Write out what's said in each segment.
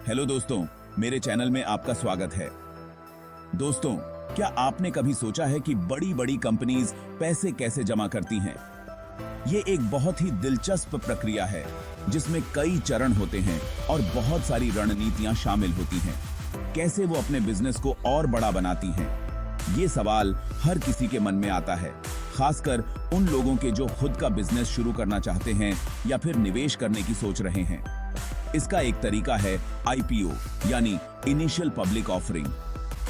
Hello दोस्तों, मेरे channel में आपका स्वागत है। दोस्तों, क्या आपने कभी सोचा है कि बड़ी बड़ी कंपनीज पैसे कैसे जमा करती हैं? ये एक बहुत ही दिलचस्प प्रक्रिया है जिसमें कई चरण होते हैं और बहुत सारी रणनीतियां शामिल होती हैं। कैसे वो अपने बिजनेस को और बड़ा बनाती हैं? ये सवाल हर किसी के मन में आता है, खासकर उन लोगों के जो खुद का बिजनेस शुरू करना चाहते हैं या फिर निवेश करने की सोच रहे हैं। इसका एक तरीका है आईपीओ यानी इनिशियल पब्लिक ऑफरिंग।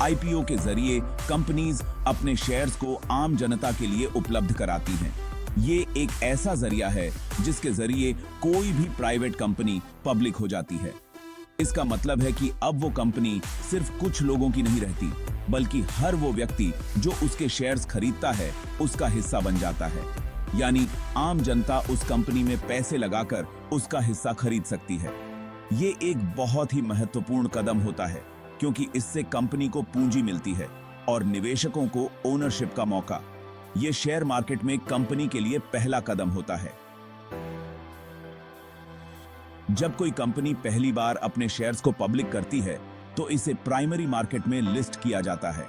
आईपीओ के जरिए कंपनीज अपने शेयर्स को आम जनता के लिए उपलब्ध कराती हैं। ये एक ऐसा जरिया है जिसके जरिए कोई भी प्राइवेट कंपनी पब्लिक हो जाती है। इसका मतलब है कि अब वो कंपनी सिर्फ कुछ लोगों की नहीं रहती, बल्कि हर वो व्यक्ति जो उसके शेयर्स खरीदता है उसका हिस्सा बन जाता है। यानी आम जनता उस कंपनी में पैसे लगाकर उसका हिस्सा खरीद सकती है। ये एक बहुत ही महत्वपूर्ण कदम होता है क्योंकि इससे कंपनी को पूंजी मिलती है और निवेशकों को ओनरशिप का मौका। ये शेयर मार्केट में कंपनी के लिए पहला कदम होता है। जब कोई कंपनी पहली बार अपने शेयर्स को पब्लिक करती है तो इसे प्राइमरी मार्केट में लिस्ट किया जाता है।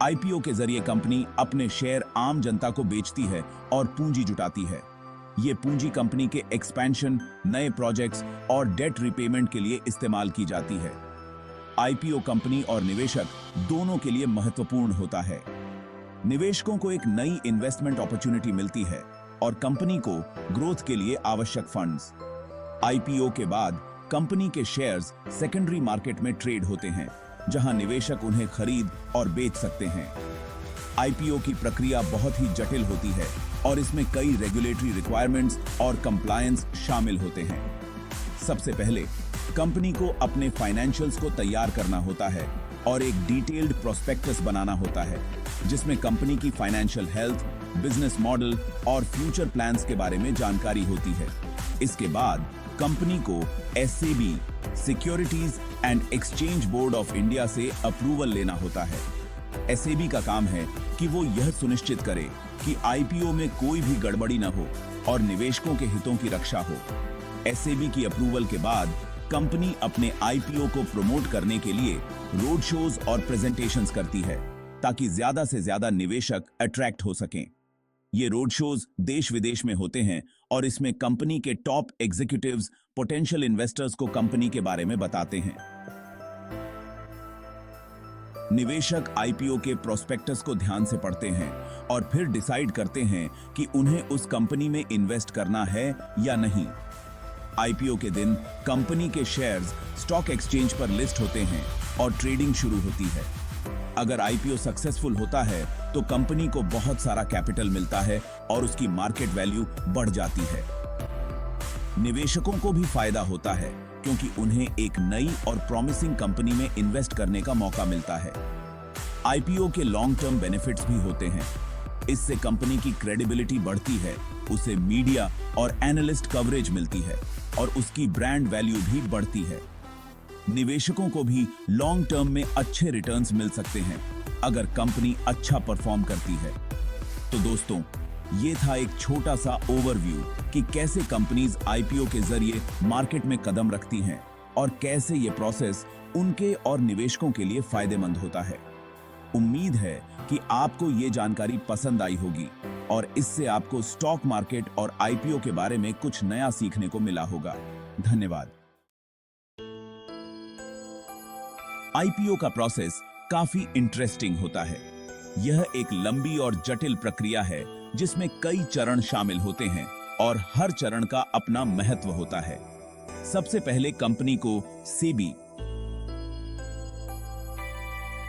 आईपीओ के जरिए कंपनी अपने शेयर आम जनता को बेचती है और पूंजी जुटाती है। ये पूंजी कंपनी के एक्सपेंशन, नए प्रोजेक्ट्स और डेट रिपेमेंट के लिए इस्तेमाल की जाती है। आईपीओ कंपनी और निवेशक दोनों के लिए महत्वपूर्ण होता है। निवेशकों को एक नई इन्वेस्टमेंट अपॉर्चुनिटी मिलती है और कंपनी को ग्रोथ के लिए आवश्यक फंड्स। आईपीओ के बाद कंपनी के शेयर्स सेकेंडरी मार्केट में ट्रेड होते हैं, जहां निवेशक उन्हें खरीद और बेच सकते हैं। आईपीओ की प्रक्रिया बहुत ही जटिल होती है और इसमें कई रेगुलेटरी रिक्वायरमेंट्स और कंप्लायंस शामिल होते हैं। सबसे पहले कंपनी को अपने फाइनेंशियल्स को तैयार करना होता है और एक डिटेल्ड प्रोस्पेक्टस बनाना होता है जिसमें कंपनी की फाइनेंशियल हेल्थ, बिजनेस मॉडल और फ्यूचर प्लान्स के बारे में जानकारी होती है। इसके बाद कंपनी को SEBI, securities and exchange board of India से अप्रूवल लेना होता है। एससेबी का काम है कि वो यह सुनिश्चित करे कि आईपीओ में कोई भी गड़बड़ी न हो और निवेशकों के हितों की रक्षा हो। एससेबी की अप्रूवल के बाद कंपनी अपने आईपीओ को प्रमोट करने के लिए रोड शोज और प्रेजेंटेशंस करती है ताकि ज्यादा से ज्यादा निवेशक अट्रैक्ट हो सकें। ये रोड शोज देश विदेश में होते हैं और इसमें कंपनी के टॉप एग्जीक्यूटिव्स पोटेंशियल इन्वेस्टर्स को कंपनी के बारे में बताते हैं। निवेशक आईपीओ के प्रोस्पेक्टस को ध्यान से पढ़ते हैं और फिर डिसाइड करते हैं कि उन्हें उस कंपनी में इन्वेस्ट करना है या नहीं। आईपीओ के दिन कंपनी के शेयर्स स्टॉक एक्सचेंज पर लिस्ट होते हैं और ट्रेडिंग शुरू होती है। अगर आईपीओ सक्सेसफुल होता है तो कंपनी को बहुत सारा कैपिटल मिलता है और उसकी मार्केट वैल्यू बढ़ जाती है। निवेशकों को भी फायदा होता है क्योंकि उन्हें एक नई और प्रॉमिसिंग कंपनी में इन्वेस्ट करने का मौका मिलता है। आईपीओ के लॉन्ग टर्म बेनिफिट्स भी होते हैं। इससे कंपनी की क्रेडिबिलिटी बढ़ती है, उसे मीडिया और एनालिस्ट कवरेज मिलती है और उसकी ब्रांड वैल्यू भी बढ़ती है। निवेशकों को भी लॉन्ग टर्म में अच्छे रिटर्न्स मिल सकते हैं अगर कंपनी अच्छा परफॉर्म करती है। तो दोस्तों, ये था एक छोटा सा ओवरव्यू कि कैसे कंपनीज आईपीओ के जरिए मार्केट में कदम रखती हैं और कैसे ये प्रोसेस उनके और निवेशकों के लिए फायदेमंद होता है। उम्मीद है कि आपको ये जानकारी पसंद आई होगी और इससे आपको स्टॉक मार्केट और आईपीओ के बारे में कुछ नया सीखने को मिला होगा। धन्यवाद। आईपीओ का प्रोसेस काफी इंटरेस्टिंग होता है। यह एक लंबी और जटिल प्रक्रिया है जिसमें कई चरण शामिल होते हैं और हर चरण का अपना महत्व होता है। सबसे पहले कंपनी को SEBI,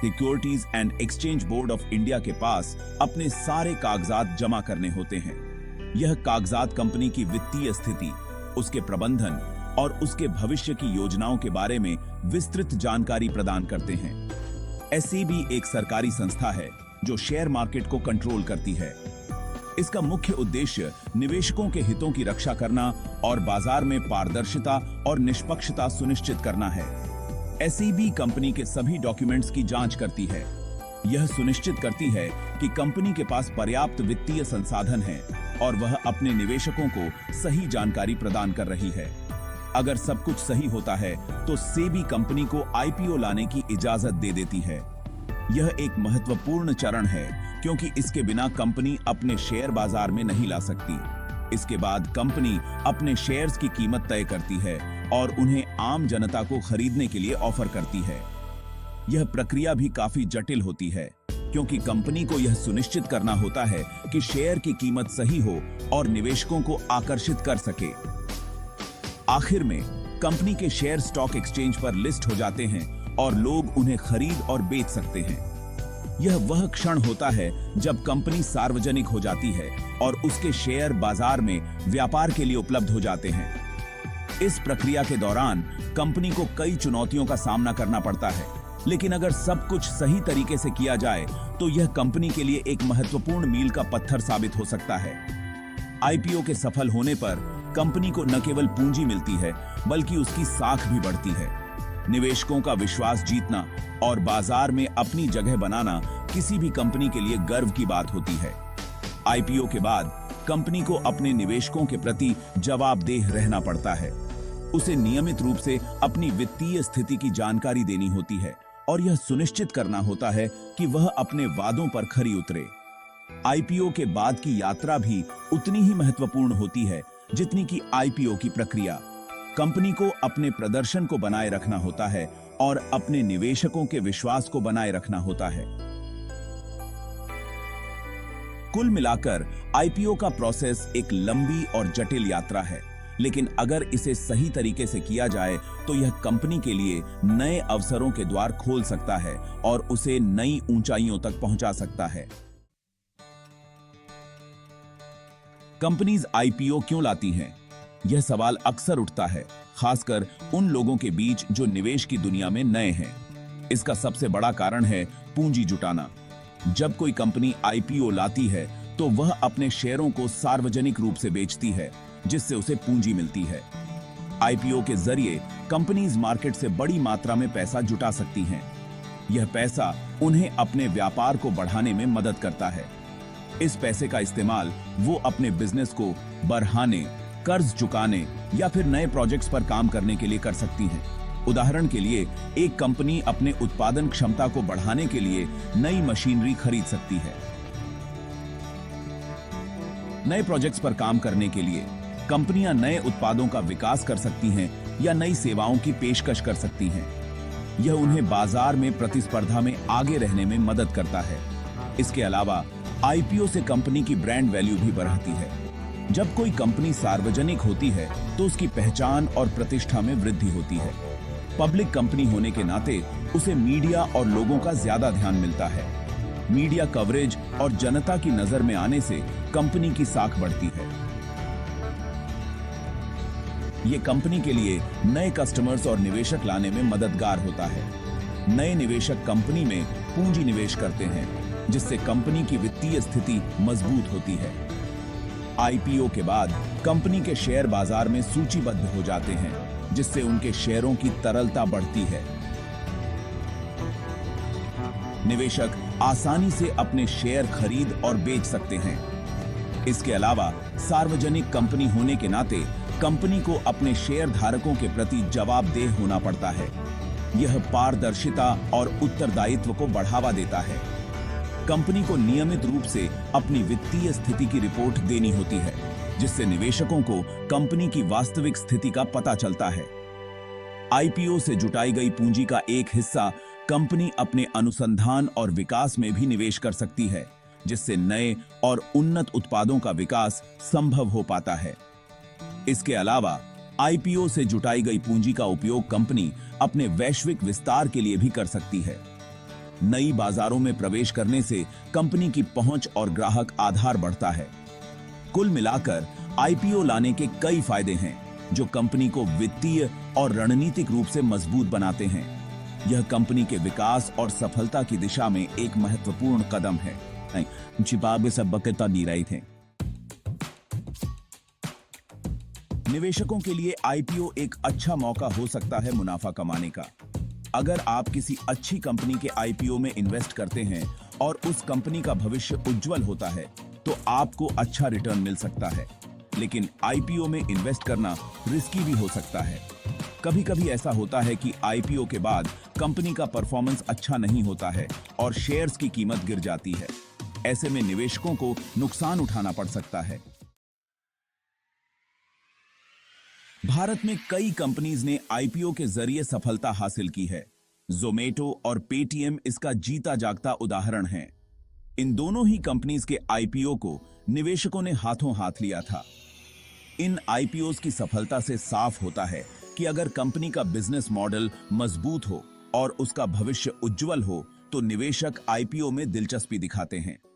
securities and exchange board of India के पास अपने सारे कागजात जमा करने होते हैं। यह कागजात कंपनी की वित्तीय स्थिति, उसके प्रबंधन और उसके भविष्य की योजनाओं के बारे में विस्तृत जानकारी प्रदान करते हैं। एससेबी एक सरकारी संस्था है जो शेयर मार्केट को कंट्रोल करती है। इसका मुख्य उद्देश्य निवेशकों के हितों की रक्षा करना और बाजार में पारदर्शिता और निष्पक्षता सुनिश्चित करना है। एससेबी कंपनी के सभी डॉक्यूमेंट्स की जांच करती है। यह सुनिश्चित करती है कि कंपनी के पास पर्याप्त वित्तीय संसाधन हैं और वह अपने निवेशकों को सही जानकारी प्रदान कर रही है। अगर सब कुछ सही होता है तो सेबी कंपनी को आईपीओ लाने की इजाजत दे देती है। यह एक महत्वपूर्ण चरण है क्योंकि इसके बिना कंपनी अपने शेयर बाजार में नहीं ला सकती। इसके बाद कंपनी अपने शेयर्स की कीमत तय करती है और उन्हें आम जनता को खरीदने के लिए ऑफर करती है। यह प्रक्रिया भी काफी जटिल होती है क्योंकि कंपनी को यह सुनिश्चित करना होता है कि शेयर की कीमत सही हो और निवेशकों को आकर्षित कर सके। आखिर में कंपनी के शेयर स्टॉक एक्सचेंज पर लिस्ट हो जाते हैं और लोग उन्हें खरीद और बेच सकते हैं। यह वह क्षण होता है जब कंपनी सार्वजनिक हो जाती है और उसके शेयर बाजार में व्यापार के लिए उपलब्ध हो जाते हैं। इस प्रक्रिया के दौरान कंपनी को कई चुनौतियों का सामना करना पड़ता है, लेकिन अगर सब कुछ सही तरीके से किया जाए तो यह कंपनी के लिए एक महत्वपूर्ण मील का पत्थर साबित हो सकता है। आईपीओ के सफल होने पर कंपनी को न केवल पूंजी मिलती है बल्कि उसकी साख भी बढ़ती है। निवेशकों का विश्वास जीतना और बाजार में अपनी जगह बनाना किसी भी कंपनी के लिए गर्व की बात होती है। आईपीओ के बाद कंपनी को अपने निवेशकों के प्रति जवाबदेह रहना पड़ता है। उसे नियमित रूप से अपनी वित्तीय स्थिति की जानकारी देनी होती है और यह सुनिश्चित करना होता है कि वह अपने वादों पर खरी उतरे। आईपीओ के बाद की यात्रा भी उतनी ही महत्वपूर्ण होती है जितनी कि आईपीओ की प्रक्रिया। कंपनी को अपने प्रदर्शन को बनाए रखना होता है और अपने निवेशकों के विश्वास को बनाए रखना होता है। कुल मिलाकर आईपीओ का प्रोसेस एक लंबी और जटिल यात्रा है, लेकिन अगर इसे सही तरीके से किया जाए तो यह कंपनी के लिए नए अवसरों के द्वार खोल सकता है और उसे नई ऊंचाइयों तक पहुंचा सकता है। कंपनीज आईपीओ क्यों लाती हैं? यह सवाल अक्सर उठता है, खासकर उन लोगों के बीच जो निवेश की दुनिया में नए हैं। इसका सबसे बड़ा कारण है पूंजी जुटाना। जब कोई कंपनी आईपीओ लाती है तो वह अपने शेयरों को सार्वजनिक रूप से बेचती है, जिससे उसे पूंजी मिलती है। आईपीओ के जरिए कंपनीज मार्केट से बड़ी मात्रा में पैसा जुटा सकती हैं। यह पैसा उन्हें अपने व्यापार को बढ़ाने में मदद करता है। इस पैसे का इस्तेमाल वो अपने बिजनेस को बढ़ाने, कर्ज चुकाने या फिर नए प्रोजेक्ट्स पर काम करने के लिए कर सकती हैं। उदाहरण के लिए, एक कंपनी अपने उत्पादन क्षमता को बढ़ाने के लिए नई मशीनरी खरीद सकती है। नए प्रोजेक्ट्स पर काम करने के लिए कंपनियां नए उत्पादों का विकास कर सकती हैं या नई सेवाओं की पेशकश कर सकती हैं। यह उन्हें बाजार में प्रतिस्पर्धा में आगे रहने में मदद करता है। इसके अलावा आईपीओ से कंपनी की ब्रांड वैल्यू भी बढ़ती है। जब कोई कंपनी सार्वजनिक होती है तो उसकी पहचान और प्रतिष्ठा में वृद्धि होती है। पब्लिक कंपनी होने के नाते उसे मीडिया और लोगों का ज्यादा ध्यान मिलता है। मीडिया कवरेज और जनता की नजर में आने से कंपनी की साख बढ़ती है। ये कंपनी के लिए नए कस्टमर्स और निवेशक लाने में मददगार होता है। नए निवेशक कंपनी में पूंजी निवेश करते हैं, जिससे कंपनी की वित्तीय स्थिति मजबूत होती है। आईपीओ के बाद कंपनी के शेयर बाजार में सूचीबद्ध हो जाते हैं, जिससे उनके शेयरों की तरलता बढ़ती है। निवेशक आसानी से अपने शेयर खरीद और बेच सकते हैं। इसके अलावा सार्वजनिक कंपनी होने के नाते कंपनी को अपने शेयर धारकों के प्रति जवाबदेह होना पड़ता है। यह पारदर्शिता और उत्तरदायित्व को बढ़ावा देता है। कंपनी को नियमित रूप से अपनी वित्तीय स्थिति की रिपोर्ट देनी होती है, जिससे निवेशकों को कंपनी की वास्तविक स्थिति का पता चलता है। आईपीओ से जुटाई गई पूंजी का एक हिस्सा कंपनी अपने अनुसंधान और विकास में भी निवेश कर सकती है, जिससे नए और उन्नत उत्पादों का विकास संभव हो पाता है। इसके अलावा आईपीओ से जुटाई गई पूंजी का उपयोग कंपनी अपने वैश्विक विस्तार के लिए भी कर सकती है। नई बाजारों में प्रवेश करने से कंपनी की पहुंच और ग्राहक आधार बढ़ता है। कुल मिलाकर आईपीओ लाने के कई फायदे हैं, जो कंपनी को वित्तीय और रणनीतिक रूप से मजबूत बनाते हैं। यह कंपनी के विकास और सफलता की दिशा में एक महत्वपूर्ण कदम है। निवेशकों के लिए आईपीओ एक अच्छा मौका हो सकता है मुनाफा कमाने का। अगर आप किसी अच्छी कंपनी के आईपीओ में इन्वेस्ट करते हैं और उस कंपनी का भविष्य उज्जवल होता है, तो आपको अच्छा रिटर्न मिल सकता है। लेकिन आईपीओ में इन्वेस्ट करना रिस्की भी हो सकता है। कभी-कभी ऐसा होता है कि आईपीओ के बाद कंपनी का परफॉर्मेंस अच्छा नहीं होता है और शेयर्स की कीमत गिर जाती है। ऐसे में निवेशकों को नुकसान उठाना पड़ सकता है। भारत में कई कंपनीज ने आईपीओ के जरिए सफलता हासिल की है। ज़ोमैटो और पेटीएम इसका जीता जागता उदाहरण हैं। इन दोनों ही कंपनीज के आईपीओ को निवेशकों ने हाथों हाथ लिया था। इन आईपीओस की सफलता से साफ होता है कि अगर कंपनी का बिजनेस मॉडल मजबूत हो और उसका भविष्य उज्जवल हो तो निवेशक आईपीओ में दिलचस्पी दिखाते हैं।